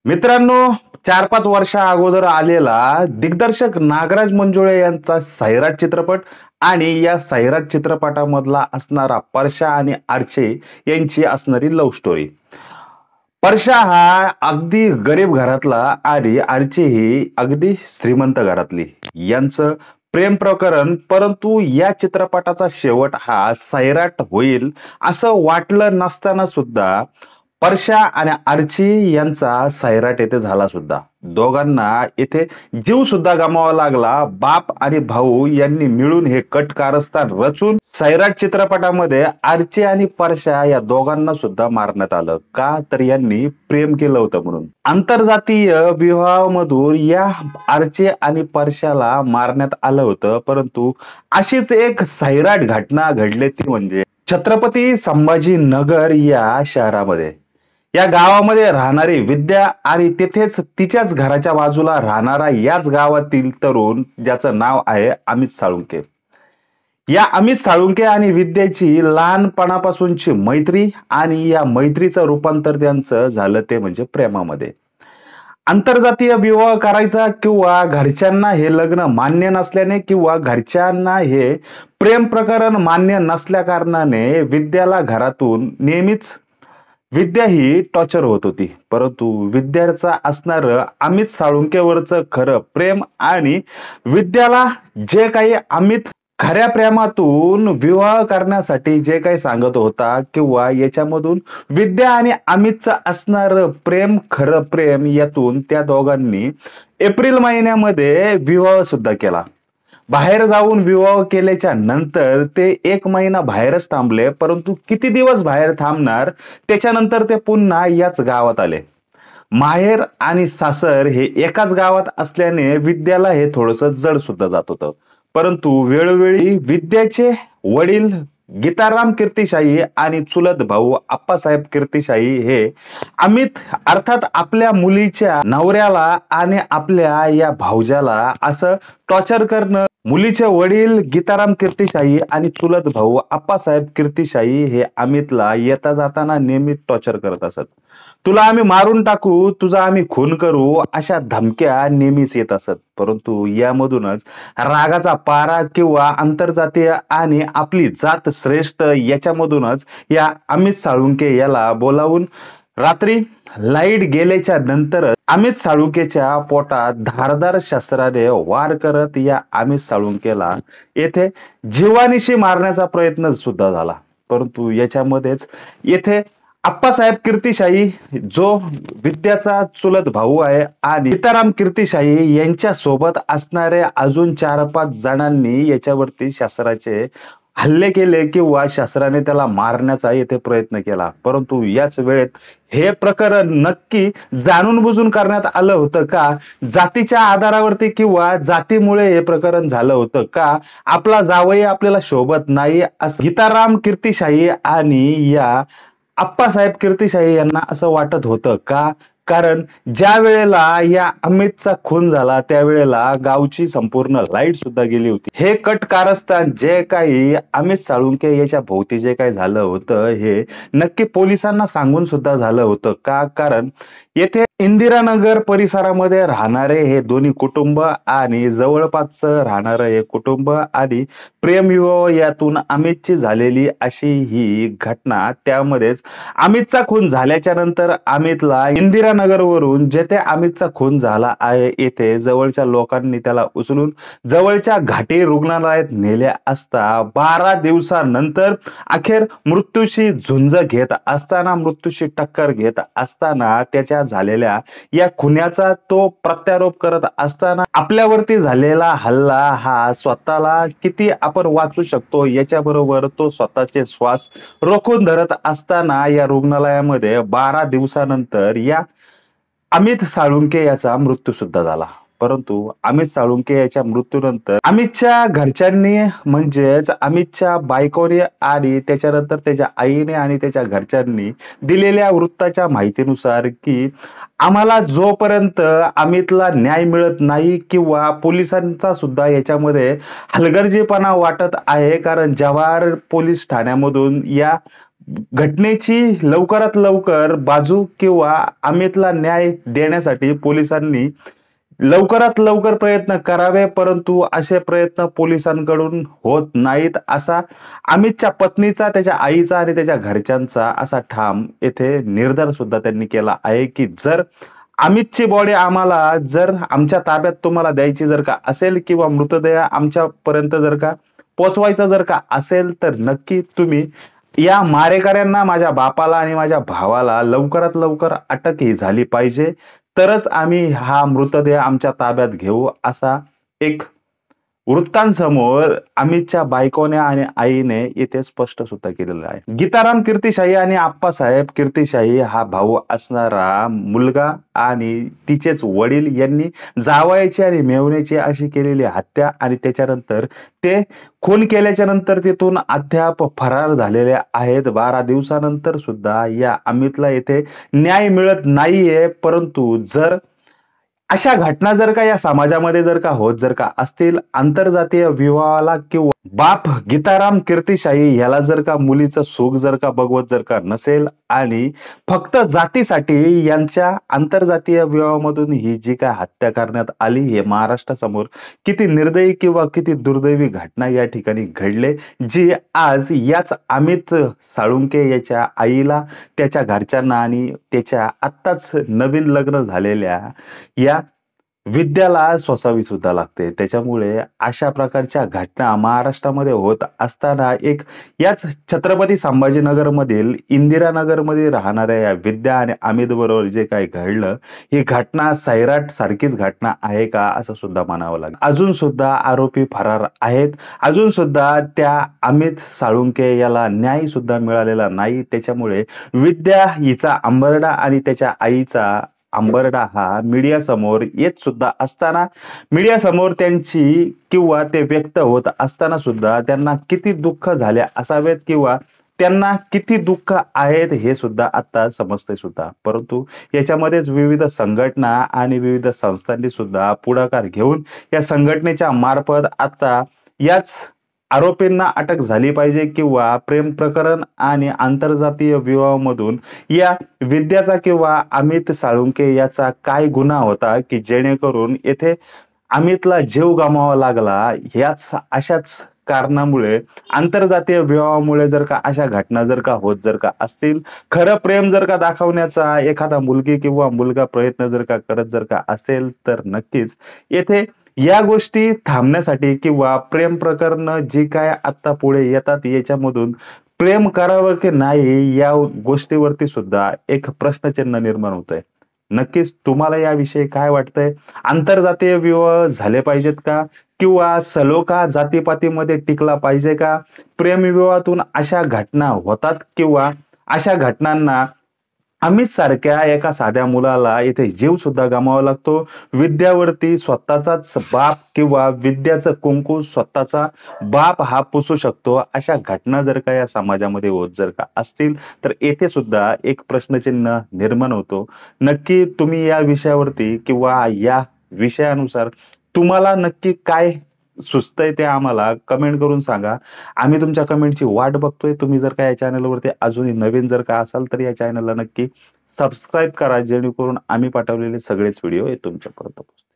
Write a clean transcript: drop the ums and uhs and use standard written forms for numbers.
मित्रांनो, 4-5 वर्षा अगोदर आलेला दिग्दर्शक नागराज मंजुळे यांचा सैराट चित्रपट आणि या सैराट चित्रपटामधला असणारा परशा आणि आर्चे यांची असणारी लव्ह स्टोरी. परशा हा अगदी गरीब घरातला आणि आर्ची ही अगदी श्रीमंत घरातली यांचं प्रेम प्रकरण. परंतु या चित्रपटाचा शेवट हा सैराट होईल असं वाटलं नसताना सुद्धा परशा आणि आर्ची यांचा सैराट येथे झाला सुद्धा. दोघांना येथे जीव सुद्धा गमावा लागला. बाप आणि भाऊ यांनी मिळून हे कट कारस्थान रचून सैराट चित्रपटामध्ये आर्ची आणि परशा या दोघांना सुद्धा मारण्यात आलं. का तर यांनी प्रेम केलं होतं म्हणून. आंतरजातीय विवाहामधून या आर्ची आणि परशाला मारण्यात आलं होतं. परंतु अशीच एक सैराट घटना घडली ती म्हणजे छत्रपती संभाजीनगर या शहरामध्ये. या गावामध्ये राहणारी विद्या आणि तिथेच तिच्याच घराच्या बाजूला राहणारा याच गावातील तरुण ज्याचं नाव आहे अमित साळुंके. या अमित साळुंके आणि विद्याची लहानपणापासूनची मैत्री आणि या मैत्रीचं रूपांतर त्यांचं झालं ते म्हणजे प्रेमामध्ये. आंतरजातीय विवाह करायचा किंवा घरच्यांना हे लग्न मान्य नसल्याने किंवा घरच्यांना हे प्रेम प्रकरण मान्य नसल्या कारणाने विद्याला घरातून नेहमीच विद्या ही टॉर्चर होत होती. परंतु विद्याचा असणार अमित साळुंकेवरचं खरं प्रेम आणि विद्याला जे काही अमित खऱ्या प्रेमातून विवाह करण्यासाठी जे काही सांगत होता किंवा याच्यामधून विद्या आणि अमितचं असणार प्रेम खरं प्रेम यातून त्या दोघांनी एप्रिल महिन्यामध्ये विवाह सुद्धा केला. बाहेर जाऊन विवाह केल्याच्या नंतर ते 1 महिना बाहेरच थांबले. परंतु किती दिवस बाहेर थांबणार त्याच्यानंतर ते पुन्हा याच गावात आले. माहेर आणि सासर हे एकाच गावात असल्याने विद्याला हे थोडस जड सुद्धा जात होतं. परंतु वेळोवेळी विद्याचे वडील गीताराम कीर्तिशाही आणि चुलत भाऊ आप्पासाहेब कीर्तिशाही हे अमित अर्थात आपल्या मुलीच्या नवऱ्याला आणि आपल्या या भाऊजाला असं टॉर्चर करणं. मुलीचे वडील गीताराम कीर्तिशाही आणि चुलत भाऊ आप्पासाहेब कीर्तिशाही हे अमितला येता जाताना नेहमी टॉर्चर करत असत. तुला आम्ही मारून टाकू, तुझा आम्ही खून करू, अशा धमक्या नेहमीच येत असत. परंतु यामधूनच रागाचा पारा किंवा आंतरजातीय आणि आपली जात श्रेष्ठ याच्यामधूनच या अमित साळुंके याला बोलावून रात्री लाईट गेल्याच्या नंतर अमित साळुंकेच्या पोटात धारदार शस्त्राने वार करत या अमित साळुंकेला येथे जीवानिशी मारण्याचा प्रयत्न सुद्धा झाला. परंतु याच्यामध्येच येथे आप्पासाहेब कीर्तिशाही जो विद्याचा चुलत भाऊ आहे आणि सीताराम कीर्तिशाही यांच्या सोबत असणाऱ्या अजून 4-5 जणांनी याच्यावरती शस्त्राचे हल्ले केले किंवा शस्त्राने त्याला मारण्याचा येथे प्रयत्न केला. परंतु याच वेळेत हे प्रकरण नक्की जाणून बुजून करण्यात आलं होतं का, जातीच्या आधारावरती किंवा जातीमुळे हे प्रकरण झालं होतं का, आपला जावई आपल्याला शोभत नाही असं गीताराम कीर्तिशाही आणि या आप्पासाहेब कीर्तिशाही यांना असं वाटत होतं का? कारण ज्या वेळेला या अमितचा खून झाला त्यावेळेला गावची संपूर्ण लाईट सुद्धा गेली होती. हे कट कारस्थान जे काही अमित साळुंके याच्या भोवती जे काही झालं होतं हे नक्की पोलिसांना सांगून सुद्धा झालं होतं का? कारण येथे इंदिरानगर परिसरामध्ये राहणारे हे दोन्ही कुटुंब आणि जवळपास राहणारं हे कुटुंब आणि प्रेमविवाह यातून अमितची झालेली अशी ही घटना. त्यामध्येच अमितचा खून झाल्याच्या नंतर अमितला इंदिरानगरवरून जेथे अमितचा खून झाला आहे येथे जवळच्या लोकांनी त्याला उचलून जवळच्या घाटी रुग्णालयात नेले असता 12 दिवसानंतर अखेर मृत्यूशी झुंज घेत असताना मृत्यूशी टक्कर घेत असताना त्याच्या झालेल्या या खुन्याचा तो प्रत्यारोप करत असताना आपल्यावरती झालेला हल्ला हा स्वतःला किती आपण वाचू शकतो याच्याबरोबर तो स्वतःचे श्वास रोखून धरत असताना या रुग्णालयामध्ये 12 दिवसानंतर या अमित साळुंके याचा मृत्यू सुद्धा झाला. परंतु अमित साळुंके याच्या मृत्यूनंतर अमितच्या घरच्यांनी म्हणजेच अमितच्या बायकोने आणि त्याच्यानंतर त्याच्या आईने आणि त्याच्या घरच्यांनी दिलेल्या वृत्ताच्या माहितीनुसार की आम्हाला जोपर्यंत अमितला न्याय मिळत नाही किंवा पोलिसांचा सुद्धा याच्यामध्ये हलगर्जीपणा वाटत आहे. कारण जव्हार पोलीस ठाण्यामधून या घटनेची लवकरात लवकर बाजू किंवा अमितला न्याय देण्यासाठी पोलिसांनी लवकरात लवकर प्रयत्न करावे, परंतु असे प्रयत्न पोलिसांकडून होत नाहीत, असा अमितच्या पत्नीचा, त्याच्या आईचा आणि त्याच्या घरच्यांचा असा ठाम येथे निर्धार सुद्धा त्यांनी केला आहे, की जर अमितची बॉडी आम्हाला जर आमच्या ताब्यात तुम्हाला द्यायची जर का असेल किंवा मृतदेह आमच्यापर्यंत जर का पोचवायचा जर का असेल, तर नक्की तुम्ही या मारेकऱ्यांना, माझ्या बापाला आणि माझ्या भावाला लवकरात लवकर अटक ही झाली पाहिजे, तरच आम्ही हा मृतदेह आमच्या ताब्यात घेऊ, असा एक वृत्तांसमोर अमितच्या बायकोने आणि आईने येथे स्पष्ट सुद्धा केलेलं आहे. गीताराम कीर्तिशाही आणि आप्पासाहेब कीर्तिशाही हा भाऊ असणारा मुलगा आणि तिचेच वडील यांनी जावयाची आणि मेव्हण्याची अशी केलेली हत्या आणि त्याच्यानंतर ते खून केल्याच्या नंतर तिथून अद्याप फरार झालेले आहेत. 12 दिवसानंतर सुद्धा या अमितला येथे न्याय मिळत नाहीये. परंतु जर अशा घटना जर का या समाजामध्ये जर का होत जर का असतील, आंतरजातीय विवाहाला किंवा बाप गीताराम कीर्तिशाही ह्याला जर का मुलीचं सुख जर का बघवत जर का नसेल आणि फक्त जातीसाठी यांच्या आंतरजातीय विवाहामधून ही जी काय हत्या करण्यात आली, हे महाराष्ट्रासमोर किती निर्दयी किंवा किती दुर्दैवी घटना या ठिकाणी घडले, जी आज याच अमित साळुंके याच्या आईला, त्याच्या घरच्यांना आणि त्याच्या आत्ताच नवीन लग्न झालेल्या या विद्याला सोसावी सुद्धा लागते. त्याच्यामुळे अशा प्रकारच्या घटना महाराष्ट्रामध्ये होत असताना एक याच छत्रपती संभाजीनगर मधील इंदिरानगरमध्ये राहणाऱ्या या विद्या आणि अमित बरोबर जे काही घडलं, ही घटना सैराट सारखीच घटना आहे का, असं सुद्धा म्हणावं लागेल. अजून सुद्धा आरोपी फरार आहेत. अजून सुद्धा त्या अमित साळुंके याला न्याय सुद्धा मिळालेला नाही. त्याच्यामुळे विद्या हिचा अंबरडा आणि त्याच्या आईचा अंबरडा हा मीडिया समोर येत सुद्धा असताना, मीडिया समोर त्यांची किंवा ते व्यक्त होत असताना सुद्धा त्यांना किती दुःख झाले असावेत किंवा त्यांना किती दुःख आहेत हे सुद्धा आता समजते सुद्धा. परंतु याच्यामध्येच विविध संघटना आणि विविध संस्थांनी सुद्धा पुढाकार घेऊन या संघटनेच्या मार्फत आता याच आरोपींना अटक झाली पाहिजे किंवा प्रेम प्रकरण आणि आंतरजातीय विवाहामधून या विद्याचा किंवा अमित साळुंके याचा काय गुन्हा होता, की जेणेकरून येथे अमितला जीव गमवावा लागला. याच अशाच कारणामुळे, आंतरजातीय विवाहामुळे जर का अशा घटना जर का होत जर का असतील, खरं प्रेम जर का दाखवण्याचा एखादा मुलगी किंवा मुलगा प्रयत्न जर का करत जर का असेल, तर नक्कीच येथे या गोष्टी थांबण्यासाठी किंवा प्रेम प्रकरण जी काय आता पुढे येतात याच्यामधून प्रेम करावं की नाही या गोष्टीवरती सुद्धा एक प्रश्नचिन्ह निर्माण होतंय. नक्कीच तुम्हाला याविषयी काय वाटतंय? आंतरजातीय विवाह झाले पाहिजेत का, किंवा सलोखा जातीपातीमध्ये टिकला पाहिजे का? प्रेमविवाहातून अशा घटना होतात किंवा अशा घटनांना अमित सारख्या एका साध्या मुलाला इथे जीव सुद्धा गमावा लागतो. विद्यावरती स्वतःचाच बाप किंवा विद्याचं कुंकू स्वतःचा बाप हा पुसू शकतो. अशा घटना जर का या समाजामध्ये होत जर का असतील, तर येथे सुद्धा एक प्रश्नचिन्ह निर्माण होतो. नक्की तुम्ही या विषयावरती किंवा या विषयानुसार तुम्हाला नक्की काय सुचतंय ते आम्हाला कमेंट करून सांगा. आम्ही तुमच्या कमेंटची वाट बघतोय. तुम्ही जर का या चॅनलवरती अजूनही नवीन जर का असाल, तर या चॅनलला नक्की सबस्क्राईब करा, जेणेकरून आम्ही पाठवलेले सगळेच व्हिडिओ हे तुमच्यापर्यंत पोहोचतील.